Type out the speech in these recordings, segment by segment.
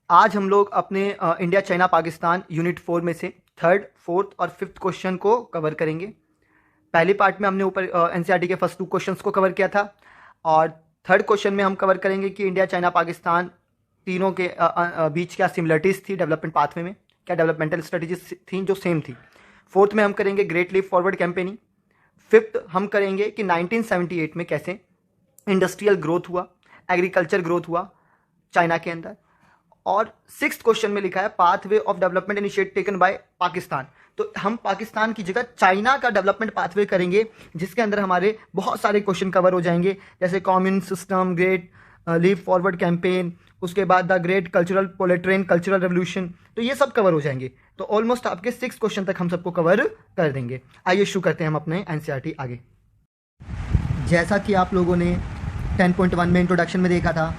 आज हम लोग अपने इंडिया चाइना पाकिस्तान यूनिट 4 में से थर्ड, फोर्थ और फिफ्थ क्वेश्चन को कवर करेंगे। पहले पार्ट में हमने ऊपर एनसीईआरटी के फर्स्ट 2 क्वेश्चंस को कवर किया था और थर्ड क्वेश्चन में हम कवर करेंगे कि इंडिया चाइना पाकिस्तान तीनों के बीच क्या सिमिलरिटीज़ थी डेवलपमेंट पाथवे में, क्या डेवलपमेंटल स्ट्रेटजीज थी जो सेम थी। फोर्थ में हम करेंगे great leap forward campaigning. Fifth हम करेंगे कि 1978 में कैसे इंडस्ट्रियल ग्रोथ हुआ, एग्रीकल्चर ग्रोथ हुआ चाइना के अंदर। और सिक्स्थ क्वेश्चन में लिखा है pathway of development initiate taken by Pakistan. तो हम पाकिस्तान की जगह चाइना का डेवलपमेंट पाथवे करेंगे, जिसके अंदर हमारे बहुत सारे क्वेश्चन कवर हो जाएंगे, जैसे commune system, great leap forward campaign, उसके बाद the great cultural proletarian, cultural revolution, तो ये सब कवर हो जाएंगे। तो ऑलमोस्ट आपके 6 क्वेश्चन तक हम सबको कवर कर देंगे। आइए शुरू करते हैं हम अपने एनसीईआरटी आगे। जैसा कि आप लोगों ने 10.1 में इंट्रोडक्शन में देखा था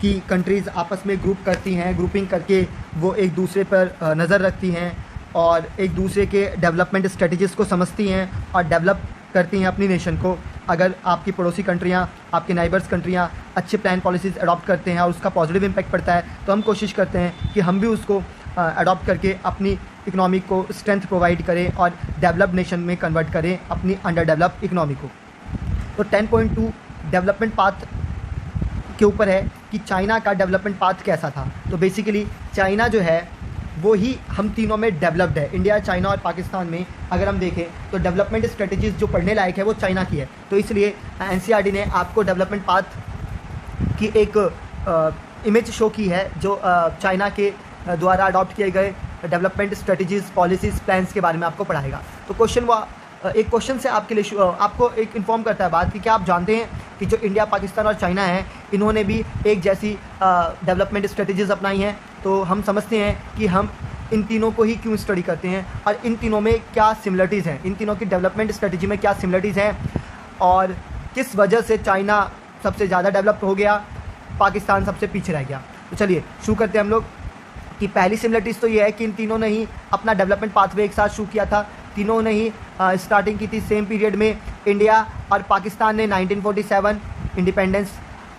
कि कंट्रीज़ आपस में ग्रुप करती हैं, ग्रुपिंग करके वो एक दूसरे पर नज़र रखती हैं और एक दूसरे के डेवलपमेंट स्ट्रेटजीज़ को समझती हैं और डेवलप करती हैं अपनी नेशन को। अगर आपकी पड़ोसी कंट्रियाँ, आपके नाइबर्स कंट्रियाँ अच्छे प्लान पॉलिसीज़ अडॉप्ट करते हैं और उसका पॉजिटिव इम्पैक्ट पड़ता है, तो हम कोशिश करते हैं कि हम भी उसको अडॉप्ट करके अपनी इकनॉमी को स्ट्रेंथ प्रोवाइड करें और डेवलप्ड नेशन में कन्वर्ट करें अपनी अंडर डेवलप इकनॉमी को। तो 10.2 डेवलपमेंट पाथ के ऊपर है कि चाइना का डेवलपमेंट पाथ कैसा था। तो बेसिकली चाइना जो है वो ही हम तीनों में डेवलप्ड है। इंडिया, चाइना और पाकिस्तान में अगर हम देखें तो डेवलपमेंट स्ट्रेटजीज जो पढ़ने लायक है वो चाइना की है। तो इसलिए एनसीईआरटी ने आपको डेवलपमेंट पाथ की एक इमेज शो की है जो चाइना के द्वारा अडॉप्ट किए गए डेवलपमेंट स्ट्रेटजीज, पॉलिसीज़, प्लान्स के बारे में आपको पढ़ाएगा। तो एक क्वेश्चन से आपके लिए आपको एक इन्फॉर्म करता है बात कि क्या आप जानते हैं कि जो इंडिया, पाकिस्तान और चाइना है, इन्होंने भी एक जैसी डेवलपमेंट स्ट्रेटजीज अपनाई हैं। तो हम समझते हैं कि हम इन तीनों को ही क्यों स्टडी करते हैं और इन तीनों में क्या सिमिलरिटीज़ हैं, इन तीनों की डेवलपमेंट स्ट्रेटजी में क्या सिमिलरिटीज़ हैं और किस वजह से चाइना सबसे ज़्यादा डेवलप हो गया, पाकिस्तान सबसे पीछे रह गया। तो चलिए शुरू करते हैं हम लोग कि पहली सिमिलरिटीज़ तो ये है कि इन तीनों ने ही अपना डेवलपमेंट पाथवे एक साथ शुरू किया था। तीनों ने ही स्टार्टिंग की थी सेम पीरियड में। इंडिया और पाकिस्तान ने 1947 इंडिपेंडेंस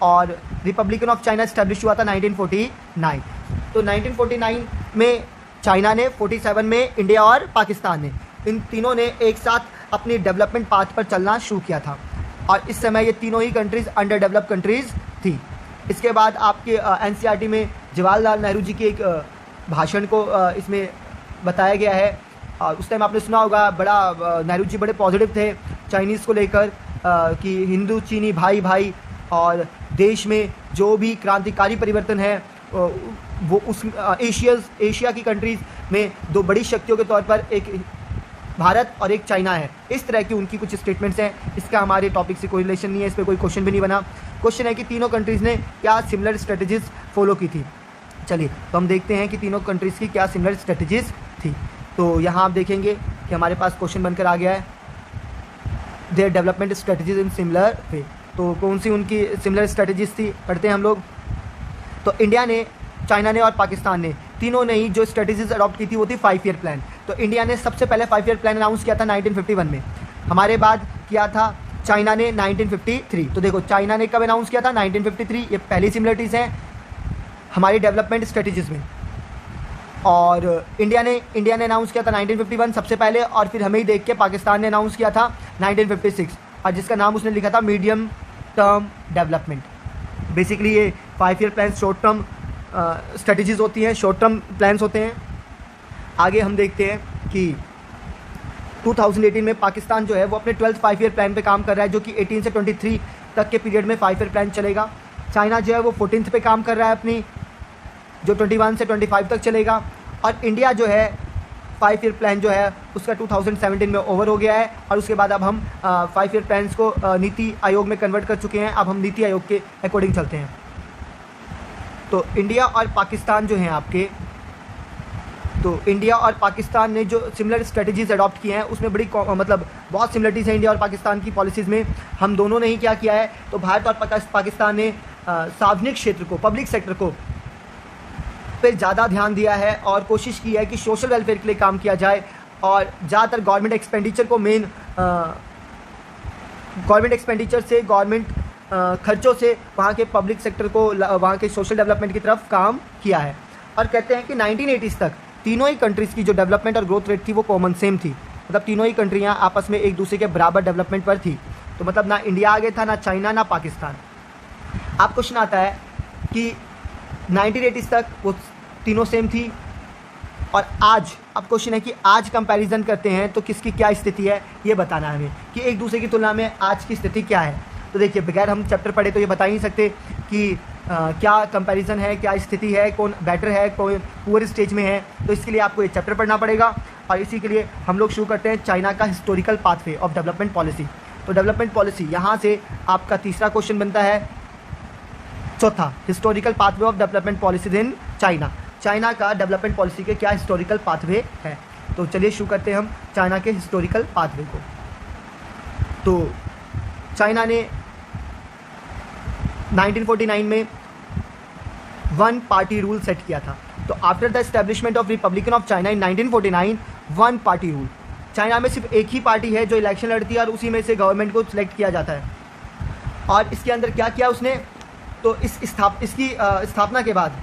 और रिपब्लिकन ऑफ चाइना इस्टेब्लिश हुआ था 1949। तो 1949 में चाइना ने, 47 में इंडिया और पाकिस्तान ने, इन तीनों ने एक साथ अपनी डेवलपमेंट पाथ पर चलना शुरू किया था और इस समय ये तीनों ही कंट्रीज़ अंडर डेवलप कंट्रीज़ थी। इसके बाद आपके एनसीईआरटी में जवाहरलाल नेहरू जी के एक भाषण को इसमें बताया गया है। उस टाइम आपने सुना होगा, बड़ा नेहरू जी बड़े पॉजिटिव थे चाइनीज़ को लेकर कि हिंदू चीनी भाई भाई और देश में जो भी क्रांतिकारी परिवर्तन है वो उस एशिया की कंट्रीज़ में 2 बड़ी शक्तियों के तौर पर एक भारत और एक चाइना है। इस तरह की उनकी कुछ स्टेटमेंट्स हैं। इसका हमारे टॉपिक से कोई रिलेशन नहीं है, इस पर कोई क्वेश्चन भी नहीं बना। क्वेश्चन है कि तीनों कंट्रीज़ ने क्या सिमिलर स्ट्रेटजीज़ फॉलो की थी। चलिए तो हम देखते हैं कि तीनों कंट्रीज़ की क्या सिमिलर स्ट्रेटजीज़ थी। तो यहाँ आप देखेंगे कि हमारे पास क्वेश्चन बनकर आ गया है, their development strategies in similar way. तो कौन सी उनकी सिमिलर स्ट्रेटजीज थी, पढ़ते हैं हम लोग। तो इंडिया ने, चाइना ने और पाकिस्तान ने, तीनों ने ही जो स्ट्रेटजीज अडॉप्ट की थी वो थी 5 ईयर प्लान। तो इंडिया ने सबसे पहले 5 ईयर प्लान अनाउंस किया था 1951 में। हमारे बाद किया था चाइना ने 1953। तो देखो चाइना ने कब अनाउंस किया था, 1953। ये पहली सिमिलरिटीज़ हैं हमारी डेवलपमेंट स्ट्रेटजीज में। और इंडिया ने अनाउंस किया था 1951 सबसे पहले, और फिर हमें ही देख के पाकिस्तान ने अनाउंस किया था 1956, और जिसका नाम उसने लिखा था मीडियम टर्म डेवलपमेंट। बेसिकली ये 5 year plan short term strategies होती हैं, शॉर्ट टर्म प्लान्स होते हैं। आगे हम देखते हैं कि 2018 में पाकिस्तान जो है वो अपने 12th 5 ईयर प्लान पे काम कर रहा है, जो कि 18 से 23 तक के पीरियड में 5 ईयर प्लान चलेगा। चाइना जो है वो 14th पे काम कर रहा है अपनी, जो 21 से 25 तक चलेगा। और इंडिया जो है 5 ईयर प्लान जो है उसका 2017 में ओवर हो गया है, और उसके बाद अब हम 5 ईयर प्लान्स को नीति आयोग में कन्वर्ट कर चुके हैं। अब हम नीति आयोग के अकॉर्डिंग चलते हैं। तो इंडिया और पाकिस्तान जो हैं आपके, तो इंडिया और पाकिस्तान ने जो सिमिलर स्ट्रेटजीज अडॉप्ट किए हैं उसमें बड़ी बहुत सिमिलरिटीज़ हैं इंडिया और पाकिस्तान की पॉलिसीज़ में। हम दोनों ने ही क्या किया है, तो भारत और पाकिस्तान ने सार्वजनिक क्षेत्र को, पब्लिक सेक्टर को पर ज़्यादा ध्यान दिया है और कोशिश की है कि सोशल वेलफेयर के लिए काम किया जाए, और ज़्यादातर गवर्नमेंट एक्सपेंडिचर को गवर्नमेंट एक्सपेंडिचर से, गवर्नमेंट खर्चों से वहाँ के पब्लिक सेक्टर को, वहाँ के सोशल डेवलपमेंट की तरफ काम किया है। और कहते हैं कि 1980s तक तीनों ही कंट्रीज़ की जो डेवलपमेंट और ग्रोथ रेट थी वो कॉमन सेम थी, मतलब तीनों ही कंट्रियाँ आपस में एक दूसरे के बराबर डेवलपमेंट पर थी। तो मतलब ना इंडिया आगे था, ना चाइना, ना पाकिस्तान। अब क्वेश्चन आता है कि 1980s तक वो तीनों सेम थी और आज, अब क्वेश्चन है कि आज कंपैरिजन करते हैं तो किसकी क्या स्थिति है ये बताना है हमें कि एक दूसरे की तुलना में आज की स्थिति क्या है। तो देखिए, बगैर हम चैप्टर पढ़े तो ये बता ही नहीं सकते कि क्या कंपैरिजन है, क्या स्थिति है, कौन बेटर है, कौन पुअर स्टेज में है। तो इसके लिए आपको एक चैप्टर पढ़ना पड़ेगा और इसी के लिए हम लोग शुरू करते हैं चाइना का historical pathway of development policy. तो डेवलपमेंट पॉलिसी यहाँ से आपका तीसरा क्वेश्चन बनता है। चौथा, historical pathway of development policy in China. China का डेवलपमेंट पॉलिसी के क्या हिस्टोरिकल पाथवे है। तो चलिए शुरू करते हैं हम चाइना के हिस्टोरिकल पाथवे को। तो चाइना ने 1949 में वन पार्टी रूल सेट किया था। तो after the establishment of Republican of China in 1949, one party rule. China में सिर्फ एक ही पार्टी है जो इलेक्शन लड़ती है और उसी में से गवर्नमेंट को सिलेक्ट किया जाता है। और इसके अंदर क्या किया उसने, तो इसकी स्थापना के बाद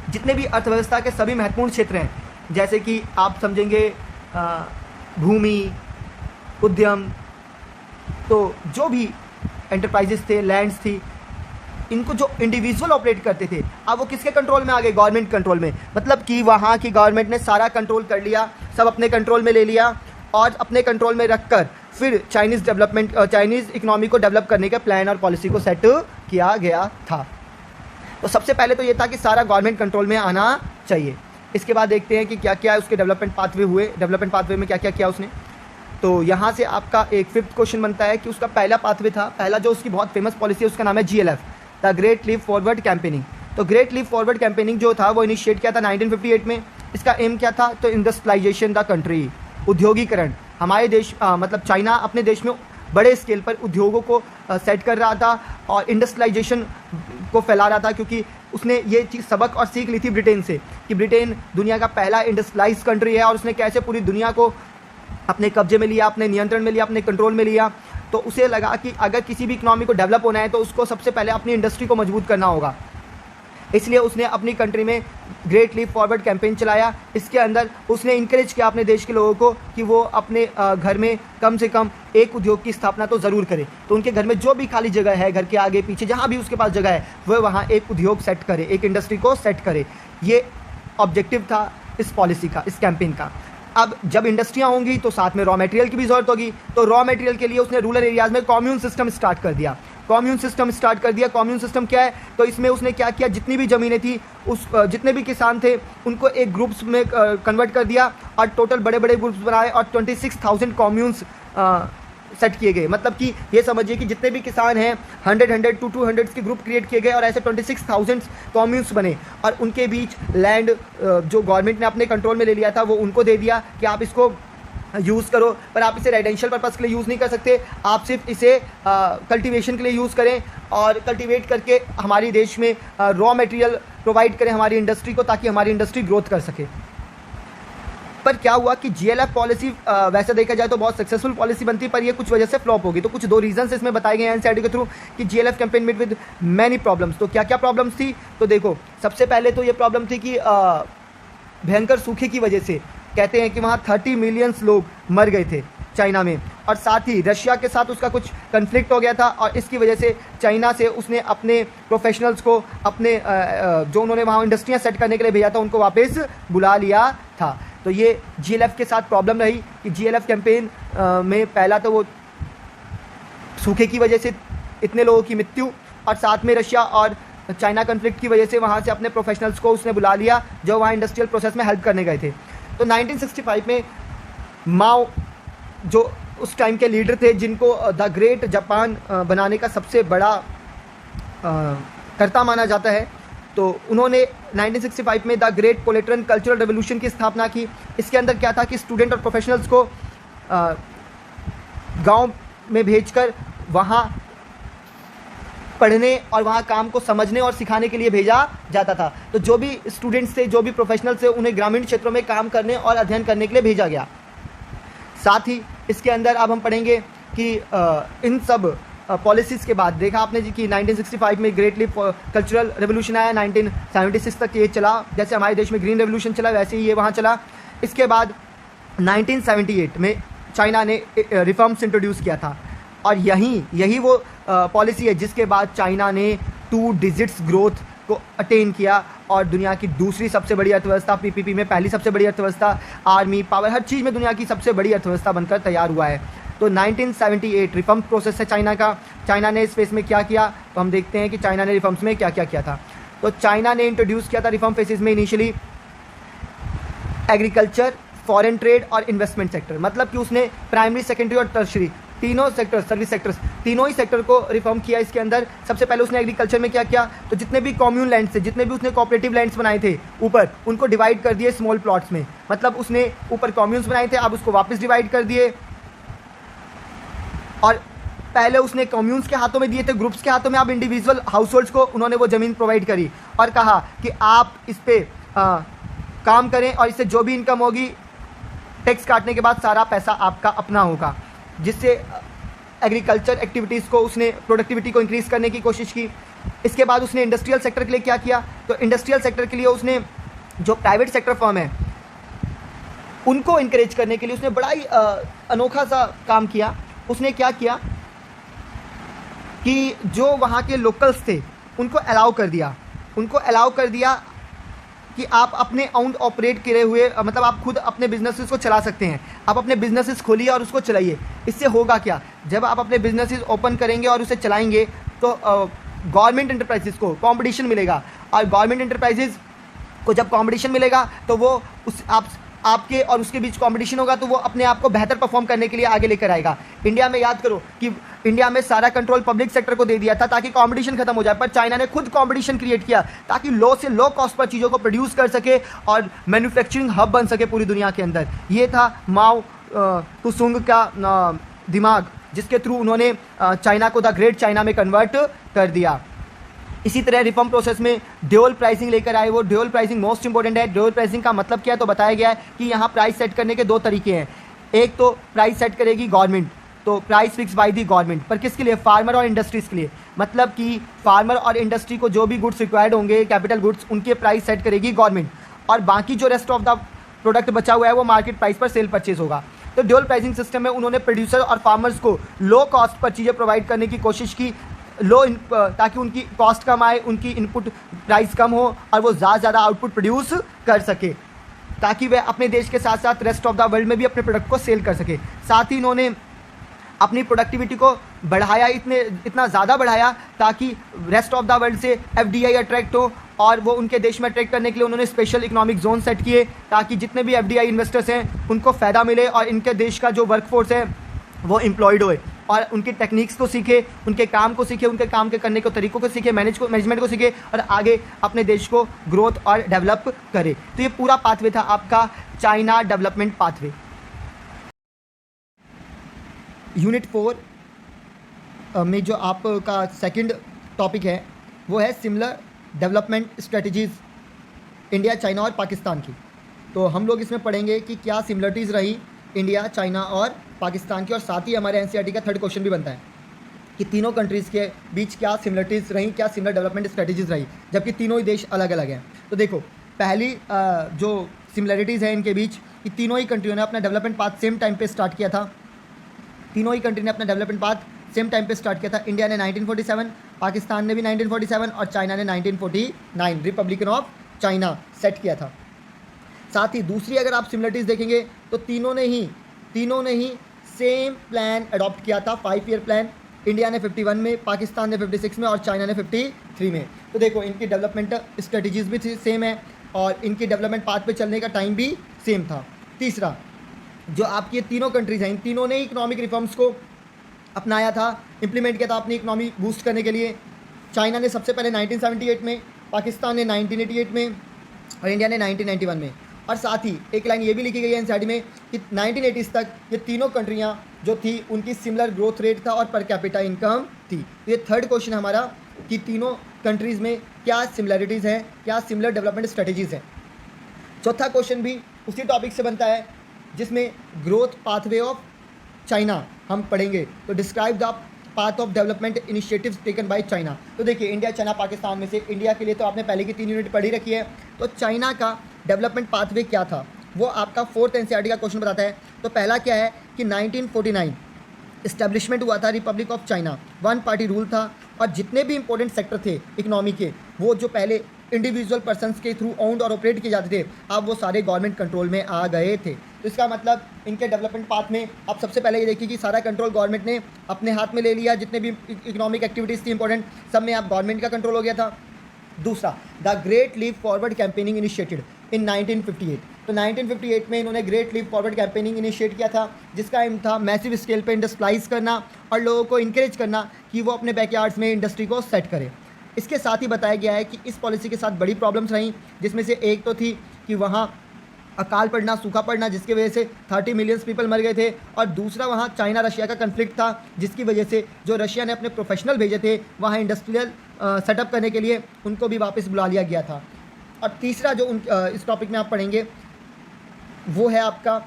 जितने भी अर्थव्यवस्था के सभी महत्वपूर्ण क्षेत्र हैं, जैसे कि आप समझेंगे भूमि, उद्यम, तो जो भी एंटरप्राइजेस थे, लैंड्स थी, इनको जो इंडिविजुअल ऑपरेट करते थे, अब वो किसके कंट्रोल में आ गए, गवर्नमेंट कंट्रोल में। मतलब कि वहाँ की गवर्नमेंट ने सारा कंट्रोल कर लिया, सब अपने कंट्रोल में ले लिया और अपने कंट्रोल में रखकर फिर चाइनीज़ इकोनॉमी को डेवलप करने के प्लान और पॉलिसी को सेट किया गया था। तो सबसे पहले तो ये था कि सारा गवर्नमेंट कंट्रोल में आना चाहिए। इसके बाद देखते हैं कि क्या क्या उसके डेवलपमेंट पाथवे हुए, डेवलपमेंट पाथवे में क्या क्या किया उसने। तो यहाँ से आपका एक फिफ्थ क्वेश्चन बनता है कि उसका पहला पाथवे था, पहला जो उसकी बहुत फेमस पॉलिसी है उसका नाम है GLF, the great leap forward campaigning. तो ग्रेट लीप फॉरवर्ड कैंपेनिंग जो था वो इनिशिएट किया था 1958 में। इसका एम क्या था, तो इंडस्ट्रियलाइजेशन द कंट्री, उद्योगीकरण। हमारे देश मतलब चाइना अपने देश में बड़े स्केल पर उद्योगों को सेट कर रहा था और इंडस्ट्रियलाइजेशन को फैला रहा था, क्योंकि उसने ये चीज़ सबक और सीख ली थी ब्रिटेन से कि ब्रिटेन दुनिया का पहला इंडस्ट्रियलाइज कंट्री है और उसने कैसे पूरी दुनिया को अपने कब्जे में लिया, अपने नियंत्रण में लिया, अपने कंट्रोल में लिया। तो उसे लगा कि अगर किसी भी इकोनॉमी को डेवलप होना है तो उसको सबसे पहले अपनी इंडस्ट्री को मजबूत करना होगा। इसलिए उसने अपनी कंट्री में ग्रेट लीप फॉरवर्ड कैंपेन चलाया। इसके अंदर उसने इंकरेज किया अपने देश के लोगों को कि वो अपने घर में कम से कम एक उद्योग की स्थापना तो ज़रूर करे। तो उनके घर में जो भी खाली जगह है, घर के आगे पीछे जहाँ भी उसके पास जगह है, वह वहाँ एक उद्योग सेट करे, एक इंडस्ट्री को सेट करे। ये ऑब्जेक्टिव था इस पॉलिसी का, इस कैंपेन का। अब जब इंडस्ट्रियाँ होंगी तो साथ में रॉ मटेरियल की भी ज़रूरत होगी। तो रॉ मटेरियल के लिए उसने रूरल एरियाज़ में कॉम्यून सिस्टम स्टार्ट कर दिया। कॉम्यून सिस्टम क्या है, तो इसमें उसने क्या किया, जितनी भी ज़मीनें थी जितने भी किसान थे उनको एक ग्रुप्स में कन्वर्ट कर दिया और टोटल बड़े बड़े ग्रुप्स बनाए और 26,000 कॉम्यून्स सेट किए गए। मतलब कि ये समझिए कि जितने भी किसान हैं 100 to 200 के ग्रुप क्रिएट किए गए और ऐसे 26,000 कॉम्यून्स बने और उनके बीच लैंड जो गवर्नमेंट ने अपने कंट्रोल में ले लिया था वो उनको दे दिया कि आप इसको यूज़ करो, पर आप इसे रेजिडेंशियल पर्पज़ के लिए यूज़ नहीं कर सकते, आप सिर्फ इसे कल्टीवेशन के लिए यूज़ करें और कल्टीवेट करके हमारे देश में रॉ मटेरियल प्रोवाइड करें हमारी इंडस्ट्री को, ताकि हमारी इंडस्ट्री ग्रोथ कर सके। पर क्या हुआ कि GLF पॉलिसी वैसे देखा जाए तो बहुत सक्सेसफुल पॉलिसी बनती, पर ये कुछ वजह से फ्लॉप होगी। तो कुछ दो रीजंस इसमें बताए गए हैं NCERT के थ्रू कि GLF campaign met with many problems. तो क्या क्या प्रॉब्लम्स थी, तो देखो सबसे पहले तो ये प्रॉब्लम थी कि भयंकर सूखे की वजह से कहते हैं कि वहाँ 30 मिलियन लोग मर गए थे चाइना में, और साथ ही रशिया के साथ उसका कुछ कन्फ्लिक्ट हो गया था और इसकी वजह से चाइना से उसने अपने प्रोफेशनल्स को अपने जो उन्होंने वहाँ इंडस्ट्रियाँ सेट करने के लिए भेजा था उनको वापस बुला लिया था। तो ये GLF के साथ प्रॉब्लम रही कि GLF कैंपेन में पहला तो वो सूखे की वजह से इतने लोगों की मृत्यु और साथ में रशिया और चाइना कन्फ्लिक्ट की वजह से वहाँ से अपने प्रोफेशनल्स को उसने बुला लिया जो वहाँ इंडस्ट्रियल प्रोसेस में हेल्प करने गए थे। तो 1965 में माओ जो उस टाइम के लीडर थे जिनको द ग्रेट जापान बनाने का सबसे बड़ा कर्ता माना जाता है, तो उन्होंने 1965 में द ग्रेट पोलिटरन कल्चरल रेवोल्यूशन की स्थापना की। इसके अंदर क्या था कि स्टूडेंट और प्रोफेशनल्स को गांव में भेजकर वहाँ पढ़ने और वहाँ काम को समझने और सिखाने के लिए भेजा जाता था। तो जो भी स्टूडेंट्स थे, जो भी प्रोफेशनल्स थे, उन्हें ग्रामीण क्षेत्रों में काम करने और अध्ययन करने के लिए भेजा गया। साथ ही इसके अंदर अब हम पढ़ेंगे कि इन सब पॉलिसीज़ के बाद देखा आपने जी कि 1965 में ग्रेट लीप कल्चरल रेवोल्यूशन आया, 1976 तक ये चला, जैसे हमारे देश में ग्रीन रेवोल्यूशन चला वैसे ही ये वहाँ चला। इसके बाद 1978 में चाइना ने रिफॉर्म्स इंट्रोड्यूस किया था, और यही वो पॉलिसी है जिसके बाद चाइना ने 2 डिजिट्स ग्रोथ को अटेन किया और दुनिया की दूसरी सबसे बड़ी अर्थव्यवस्था, पीपीपी में पहली सबसे बड़ी अर्थव्यवस्था, आर्मी पावर हर चीज़ में दुनिया की सबसे बड़ी अर्थव्यवस्था बनकर तैयार हुआ है। तो 1978 रिफॉर्म प्रोसेस है चाइना का। चाइना ने इस फेस में क्या किया, तो हम देखते हैं कि चाइना ने रिफॉर्म्स में क्या क्या किया था। तो चाइना ने इंट्रोड्यूस किया था रिफॉर्म फेसेस में इनिशियली एग्रीकल्चर, फॉरेन ट्रेड और इन्वेस्टमेंट सेक्टर, मतलब कि उसने प्राइमरी, सेकेंडरी और टर्शरी तीनों सेक्टर, सर्विस सेक्टर्स, तीनों ही सेक्टर को रिफॉर्म किया। इसके अंदर सबसे पहले उसने एग्रीकल्चर में क्या किया, तो जितने भी कॉम्यून लैंड्स थे, जितने भी उसने कोऑपरेटिव लैंड्स बनाए थे ऊपर, उनको डिवाइड कर दिए स्मॉल प्लॉट्स में, मतलब उसने ऊपर कॉम्यून्स बनाए थे, अब उसको वापस डिवाइड कर दिए। और पहले उसने कम्यून्स के हाथों में दिए थे, ग्रुप्स के हाथों में, अब इंडिविजुअल हाउस होल्ड्स को उन्होंने वो ज़मीन प्रोवाइड करी और कहा कि आप इस पर काम करें और इससे जो भी इनकम होगी टैक्स काटने के बाद सारा पैसा आपका अपना होगा, जिससे एग्रीकल्चर एक्टिविटीज़ को उसने प्रोडक्टिविटी को इंक्रीज़ करने की कोशिश की। इसके बाद उसने इंडस्ट्रियल सेक्टर के लिए क्या किया, तो इंडस्ट्रियल सेक्टर के लिए उसने जो प्राइवेट सेक्टर फर्म है उनको इंकरेज करने के लिए उसने बड़ा ही अनोखा सा काम किया। उसने क्या किया कि जो वहाँ के लोकल्स थे उनको अलाउ कर दिया कि आप अपने ओन ऑपरेट करे हुए, मतलब आप खुद अपने बिजनेसेस को चला सकते हैं। आप अपने बिजनेसेस खोलिए और उसको चलाइए। इससे होगा क्या, जब आप अपने बिजनेसेस ओपन करेंगे और उसे चलाएंगे तो गवर्नमेंट एंटरप्राइजेस को कंपटीशन मिलेगा, और गवर्नमेंट एंटरप्राइजेस को जब कंपटीशन मिलेगा तो वो उस आपके और उसके बीच कंपटीशन होगा, तो वो अपने आप को बेहतर परफॉर्म करने के लिए आगे लेकर आएगा। इंडिया में याद करो कि इंडिया में सारा कंट्रोल पब्लिक सेक्टर को दे दिया था ताकि कंपटीशन खत्म हो जाए, पर चाइना ने खुद कंपटीशन क्रिएट किया ताकि लो से लो कॉस्ट पर चीज़ों को प्रोड्यूस कर सके और मैन्युफैक्चरिंग हब बन सके पूरी दुनिया के अंदर। ये था माओ तुसुंग का दिमाग, जिसके थ्रू उन्होंने चाइना को द ग्रेट चाइना में कन्वर्ट कर दिया। इसी तरह रिफॉर्म प्रोसेस में ड्यूअल प्राइसिंग लेकर आए। वो ड्यूअल प्राइसिंग मोस्ट इंपॉर्टेंट है। ड्यूअल प्राइसिंग का मतलब क्या है, तो बताया गया है कि यहाँ प्राइस सेट करने के 2 तरीके हैं। एक तो प्राइस सेट करेगी गवर्नमेंट, तो price fix by the government, पर किसके लिए, फार्मर और इंडस्ट्रीज़ के लिए। मतलब कि फार्मर और इंडस्ट्री को जो भी गुड्स रिक्वायर्ड होंगे, कैपिटल गुड्स, उनके प्राइस सेट करेगी गवर्नमेंट, और बाकी जो रेस्ट ऑफ द प्रोडक्ट बचा हुआ है वो मार्केट प्राइस पर सेल परचेज होगा। तो ड्यूअल प्राइसिंग सिस्टम में उन्होंने प्रोड्यूसर और फार्मर्स को लो कॉस्ट पर चीज़ें प्रोवाइड करने की कोशिश की, ताकि उनकी कॉस्ट कम आए, उनकी इनपुट प्राइस कम हो और वो ज़्यादा आउटपुट प्रोड्यूस कर सके, ताकि वे अपने देश के साथ साथ रेस्ट ऑफ द वर्ल्ड में भी अपने प्रोडक्ट को सेल कर सके। साथ ही इन्होंने अपनी प्रोडक्टिविटी को बढ़ाया, इतना ज़्यादा बढ़ाया ताकि रेस्ट ऑफ द वर्ल्ड से एफडीआई अट्रैक्ट हो, और वो उनके देश में अट्रैक्ट करने के लिए उन्होंने स्पेशल इकोनॉमिक जोन सेट किए ताकि जितने भी एफडीआई इन्वेस्टर्स हैं उनको फ़ायदा मिले और इनके देश का जो वर्कफोर्स है वो एम्प्लॉयड होए और उनकी टेक्निक्स को सीखे, उनके काम को सीखे, उनके काम के करने के तरीकों को सीखे, मैनेजमेंट को सीखे और आगे अपने देश को ग्रोथ और डेवलप करे। तो ये पूरा पाथवे था आपका चाइना डेवलपमेंट पाथवे। यूनिट 4 में जो आपका सेकंड टॉपिक है वो है similar development strategies India, China और पाकिस्तान की। तो हम लोग इसमें पढ़ेंगे कि क्या सिमिलरिटीज़ रही इंडिया, चाइना और पाकिस्तान की, और साथ ही हमारे एनसीईआरटी का थर्ड क्वेश्चन भी बनता है कि तीनों कंट्रीज़ के बीच क्या सिमिलरिटीज़ रही, क्या सिमिलर डेवलपमेंट स्ट्रेटजीज़ रही, जबकि तीनों ही देश अलग अलग हैं। तो देखो, पहली जो सिमिलरिटीज़ है इनके बीच कि तीनों ही कंट्रियों ने अपना डेवलपमेंट पाथ सेम टाइम पे स्टार्ट किया था। तीनों ही कंट्री ने अपना डेवलपमेंट पाथ सेम टाइम पे स्टार्ट किया था। इंडिया ने 1947, पाकिस्तान ने भी 1947 और चाइना ने 1949 रिपब्लिकन ऑफ चाइना सेट किया था। साथ ही दूसरी अगर आप सिमिलरिटीज़ देखेंगे तो तीनों ने ही सेम प्लान अडॉप्ट किया था, 5 ईयर प्लान। इंडिया ने 51 में, पाकिस्तान ने 56 में और चाइना ने 53 में। तो देखो इनकी डेवलपमेंट स्ट्रेटजीज़ भी सेम है और इनकी डेवलपमेंट पाथ पे चलने का टाइम भी सेम था। तीसरा, जो आपकी तीनों कंट्रीज़ हैं, इन तीनों ने इकोनॉमिक रिफॉर्म्स को अपनाया था, इम्प्लीमेंट किया था अपनी इकोनॉमी बूस्ट करने के लिए। चाइना ने सबसे पहले 1978 में, पाकिस्तान ने 1988 में और इंडिया ने 1991 में। और साथ ही एक लाइन ये भी लिखी गई है एनसीईआरटी में कि 1980s तक ये तीनों कंट्रियाँ जो थी उनकी सिमिलर ग्रोथ रेट था और पर कैपिटा इनकम थी। तो ये थर्ड क्वेश्चन हमारा कि तीनों कंट्रीज़ में क्या सिमिलरिटीज़ हैं, क्या सिमिलर डेवलपमेंट स्ट्रेटजीज़ हैं। चौथा क्वेश्चन भी उसी टॉपिक से बनता है जिसमें ग्रोथ पाथवे ऑफ चाइना हम पढ़ेंगे। तो describe the path of development initiatives taken by China. तो देखिए इंडिया चाइना पाकिस्तान में से इंडिया के लिए तो आपने पहले की 3 यूनिट पढ़ी रखी है। तो चाइना का डेवलपमेंट पाथवे क्या था वो आपका 4th एनसीईआरटी का क्वेश्चन बताता है। तो पहला क्या है कि 1949 इस्टेब्लिशमेंट हुआ था Republic of China, 1 party rule था और जितने भी इंपॉर्टेंट सेक्टर थे इकोनॉमी के वो जो पहले इंडिविजुअल पर्सन्स के थ्रू ओन्ड और ऑपरेट किए जाते थे अब वो सारे गवर्नमेंट कंट्रोल में आ गए थे। तो इसका मतलब इनके डेवलपमेंट पाथ में अब सबसे पहले ये देखिए कि सारा कंट्रोल गवर्नमेंट ने अपने हाथ में ले लिया। जितने भी इकोनॉमिक एक्टिविटीज़ थी इंपॉर्टेंट सब में अब गवर्नमेंट का कंट्रोल हो गया था। दूसरा, the great leap forward campaigning initiated in 1958। तो 1958 में इन्होंने great leap forward campaigning initiate किया था जिसका एम था मैसिव स्केल पे इंडस्ट्रियलाइज करना और लोगों को इंकरेज करना कि वो अपने बैकयार्ड्स में इंडस्ट्री को सेट करें। इसके साथ ही बताया गया है कि इस पॉलिसी के साथ बड़ी प्रॉब्लम्स रहीं जिसमें से एक तो थी कि वहाँ अकाल पड़ना, सूखा पड़ना जिसकी वजह से 30 मिलियंस पीपल मर गए थे और दूसरा वहाँ चाइना रशिया का कन्फ्लिक्ट था जिसकी वजह से जो रशिया ने अपने प्रोफेशनल भेजे थे वहाँ इंडस्ट्रियल सेटअप करने के लिए उनको भी वापस बुला लिया गया था। और तीसरा जो इस टॉपिक में आप पढ़ेंगे वो है आपका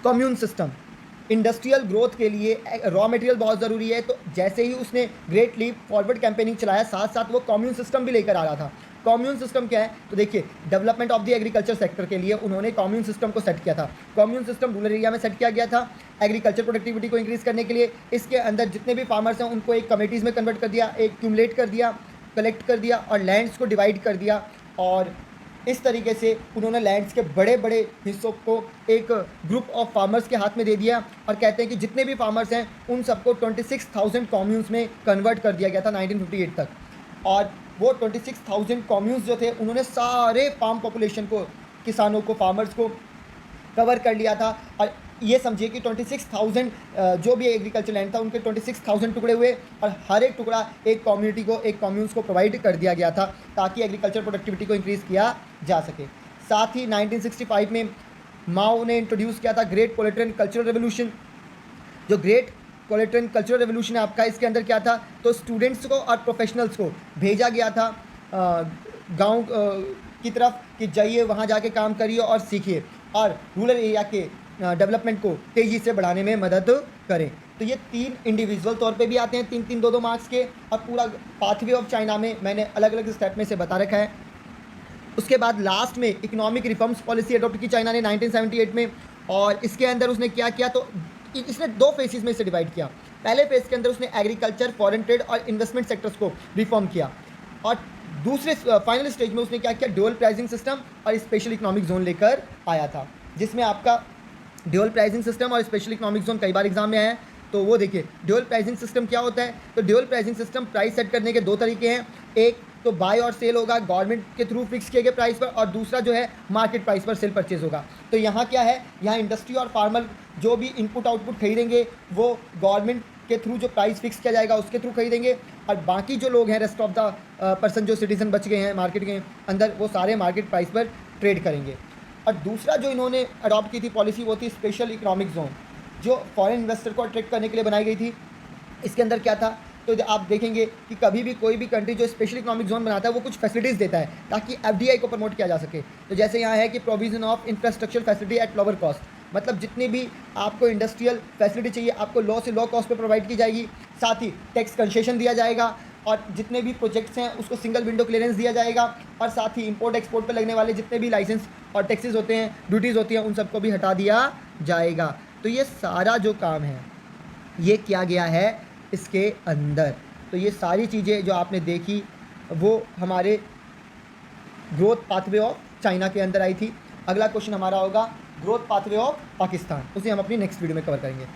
कम्यून सिस्टम। इंडस्ट्रियल ग्रोथ के लिए रॉ मटेरियल बहुत ज़रूरी है। तो जैसे ही उसने ग्रेट लीप फॉरवर्ड कैंपेनिंग चलाया साथ साथ वो कम्यून सिस्टम भी लेकर आ रहा था। कम्यून सिस्टम क्या है तो देखिए development of the agriculture sector के लिए उन्होंने कम्यून सिस्टम को सेट किया था। कम्यून सिस्टम रूरल एरिया में सेट किया गया था एग्रीकल्चर प्रोडक्टिविटी को इंक्रीज़ करने के लिए। इसके अंदर जितने भी फार्मर्स हैं उनको एक कमेटीज़ में कन्वर्ट कर दिया, एक क्यूमुलेट कर दिया, कलेक्ट कर दिया और लैंड्स को डिवाइड कर दिया और इस तरीके से उन्होंने लैंड्स के बड़े बड़े हिस्सों को एक ग्रुप ऑफ फार्मर्स के हाथ में दे दिया और कहते हैं कि जितने भी फार्मर्स हैं उन सबको 26,000 कॉम्यून्स में कन्वर्ट कर दिया गया था 1958 तक। और वो 26,000 कॉम्यून्स जो थे उन्होंने सारे फार्म पॉपुलेशन को, किसानों को, फार्मर्स को कवर कर लिया था। और ये समझिए कि 26,000 जो भी एग्रीकल्चर लैंड था उनके 26,000 टुकड़े हुए और हर एक टुकड़ा एक कम्युनिटी को, एक कम्यून्स को प्रोवाइड कर दिया गया था ताकि एग्रीकल्चर प्रोडक्टिविटी को इंक्रीज़ किया जा सके। साथ ही 1965 में माओ ने इंट्रोड्यूस किया था ग्रेट प्रोलेटरियन कल्चरल रेवोल्यूशन। जो ग्रेट प्रोलेटरियन कल्चरल रेवोल्यूशन है आपका, इसके अंदर क्या था तो स्टूडेंट्स को और प्रोफेशनल्स को भेजा गया था गाँव की तरफ कि जाइए वहाँ जाके काम करिए और सीखिए और रूरल एरिया के डेवलपमेंट को तेज़ी से बढ़ाने में मदद करें। तो ये 3 इंडिविजुअल तौर पे भी आते हैं, 3-3, 2-2 मार्क्स के। और पूरा पाथवे ऑफ चाइना में मैंने अलग अलग स्टेप में से बता रखा है। उसके बाद लास्ट में इकोनॉमिक रिफॉर्म्स पॉलिसी अडॉप्ट की चाइना ने 1978 में और इसके अंदर उसने क्या किया तो इसने 2 फेसेस में से डिवाइड किया। पहले फेज़ के अंदर उसने एग्रीकल्चर, फॉरेन ट्रेड और इन्वेस्टमेंट सेक्टर्स को रिफॉर्म किया और दूसरे फाइनल स्टेज में उसने क्या किया ड्यूअल प्राइसिंग सिस्टम और स्पेशल इकोनॉमिक जोन लेकर आया था जिसमें आपका ड्यूअल प्राइसिंग सिस्टम और स्पेशल इकोनॉमिक जोन कई बार एग्जाम में आया है। तो वो देखिए ड्यूअल प्राइसिंग सिस्टम क्या होता है तो dual pricing system price set करने के 2 तरीके हैं। एक तो बाय और सेल होगा गवर्नमेंट के थ्रू फिक्स किए गए प्राइस पर और दूसरा जो है मार्केट प्राइस पर सेल परचेज होगा। तो यहाँ क्या है, यहाँ इंडस्ट्री और फार्मर जो भी इनपुट आउटपुट खरीदेंगे वो गवर्नमेंट के थ्रू जो प्राइस फिक्स किया जाएगा उसके थ्रू खरीदेंगे और बाकी जो लोग हैं रेस्ट ऑफ द पर्सन जो सिटीजन बच गए हैं मार्केट के अंदर वो सारे मार्केट प्राइस पर ट्रेड करेंगे। और दूसरा जो इन्होंने अडॉप्ट की थी पॉलिसी वो थी स्पेशल इकोनॉमिक जोन जो फॉरेन इन्वेस्टर को अट्रैक्ट करने के लिए बनाई गई थी। इसके अंदर क्या था तो आप देखेंगे कि कभी भी कोई भी कंट्री जो स्पेशल इकोनॉमिक जोन बनाता है वो कुछ फैसिलिटीज़ देता है ताकि एफडीआई को प्रमोट किया जा सके। तो जैसे यहाँ है कि provision of infrastructure facility at lower cost, मतलब जितनी भी आपको इंडस्ट्रियल फैसिलिटी चाहिए आपको लो से लो कॉस्ट पे प्रोवाइड की जाएगी। साथ ही टैक्स कंसेशन दिया जाएगा और जितने भी प्रोजेक्ट्स हैं उसको सिंगल विंडो क्लियरेंस दिया जाएगा और साथ ही इंपोर्ट एक्सपोर्ट पर लगने वाले जितने भी लाइसेंस और टैक्सेस होते हैं, ड्यूटीज़ होती हैं, उन सबको भी हटा दिया जाएगा। तो ये सारा जो काम है ये किया गया है इसके अंदर। तो ये सारी चीज़ें जो आपने देखी वो हमारे ग्रोथ पाथवे ऑफ चाइना के अंदर आई थी। अगला क्वेश्चन हमारा होगा ग्रोथ पाथवे ऑफ पाकिस्तान, उसे हम अपनी नेक्स्ट वीडियो में कवर करेंगे।